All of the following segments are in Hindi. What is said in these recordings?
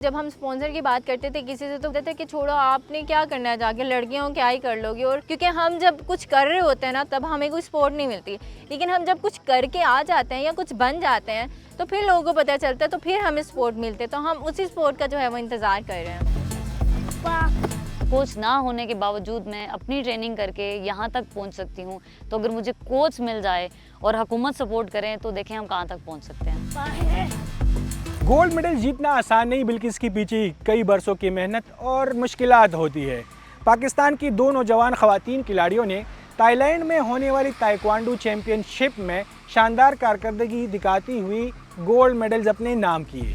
जब हम स्पॉन्सर की बात करते थे किसी से तो कहते थे कि छोड़ो आपने क्या करना है जाके, लड़कियां हो क्या ही कर लोगी। और क्योंकि हम जब कुछ कर रहे होते हैं ना तब हमें कोई सपोर्ट नहीं मिलती, लेकिन हम जब कुछ करके आ जाते हैं या कुछ बन जाते हैं तो फिर लोगों को पता चलता है, तो फिर हमें सपोर्ट मिलते हैं। तो हम उसी सपोर्ट का जो है वो इंतज़ार कर रहे हैं। कोच ना होने के बावजूद मैं अपनी ट्रेनिंग करके यहाँ तक पहुँच सकती हूँ। तो अगर मुझे कोच मिल जाए और हुकूमत सपोर्ट करें तो देखें हम कहाँ तक पहुँच सकते हैं। गोल्ड मेडल जीतना आसान नहीं, बल्कि इसके पीछे कई बरसों की मेहनत और मुश्किलात होती है। पाकिस्तान की दो नौजवान खवातीन खिलाड़ियों ने थाईलैंड में होने वाली ताइक्वांडो चैंपियनशिप में शानदार कारकर्दगी दिखाती हुई गोल्ड मेडल्स अपने नाम किए।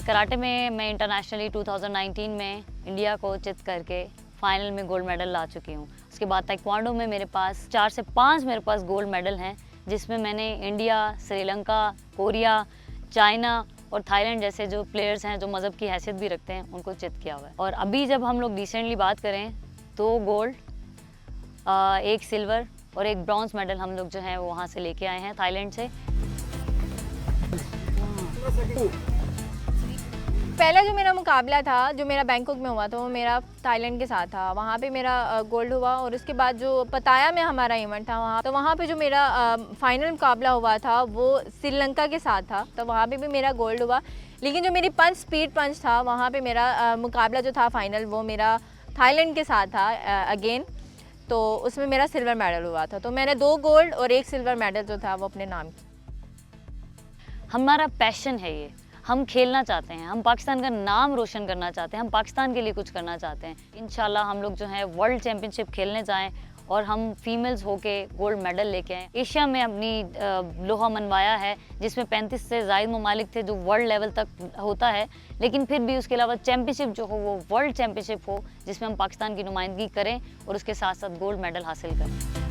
कराटे में मैं इंटरनेशनली 2019 में इंडिया को चित करके फाइनल में गोल्ड मेडल ला चुकी हूँ। उसके बाद ताइक्वांडो में मेरे पास 4 से 5 मेरे पास गोल्ड मेडल हैं, जिसमें मैंने इंडिया, श्रीलंका, कोरिया, चाइना और थाईलैंड जैसे जो प्लेयर्स हैं जो मज़हब की हैसियत भी रखते हैं उनको चित किया हुआ है। और अभी जब हम लोग रिसेंटली बात करें तो गोल्ड, 1 सिल्वर और 1 ब्रॉन्ज मेडल हम लोग जो है वो वहाँ से लेके आए हैं थाईलैंड से। पहला जो मेरा मुकाबला था जो मेरा बैंकॉक में हुआ था वो मेरा थाईलैंड के साथ था, वहाँ पे मेरा गोल्ड हुआ। और उसके बाद जो पताया में हमारा इवेंट था वहाँ पे जो मेरा फाइनल मुकाबला हुआ था वो श्रीलंका के साथ था, तो वहाँ पे भी मेरा गोल्ड हुआ। लेकिन जो मेरी स्पीड पंच था वहाँ पे मेरा मुकाबला जो था फाइनल वो मेरा थाईलैंड के साथ था अगेन, तो उसमें मेरा सिल्वर मेडल हुआ था। तो मैंने 2 गोल्ड और 1 सिल्वर मेडल जो था वो अपने नाम किया। हमारा पैशन है ये, हम खेलना चाहते हैं, हम पाकिस्तान का नाम रोशन करना चाहते हैं, हम पाकिस्तान के लिए कुछ करना चाहते हैं। इंशाल्लाह हम लोग जो है वर्ल्ड चैम्पियनशिप खेलने जाएं और हम फीमेल्स होके गोल्ड मेडल लेके आएँ। एशिया में अपनी लोहा मनवाया है जिसमें 35 से ज़ायद ममालिक थे जो वर्ल्ड लेवल तक होता है, लेकिन फिर भी उसके अलावा चैम्पियनशिप जो हो वो वर्ल्ड चैम्पियनशिप हो जिसमें हम पाकिस्तान की नुमाइंदगी करें और उसके साथ साथ गोल्ड मेडल हासिल करें।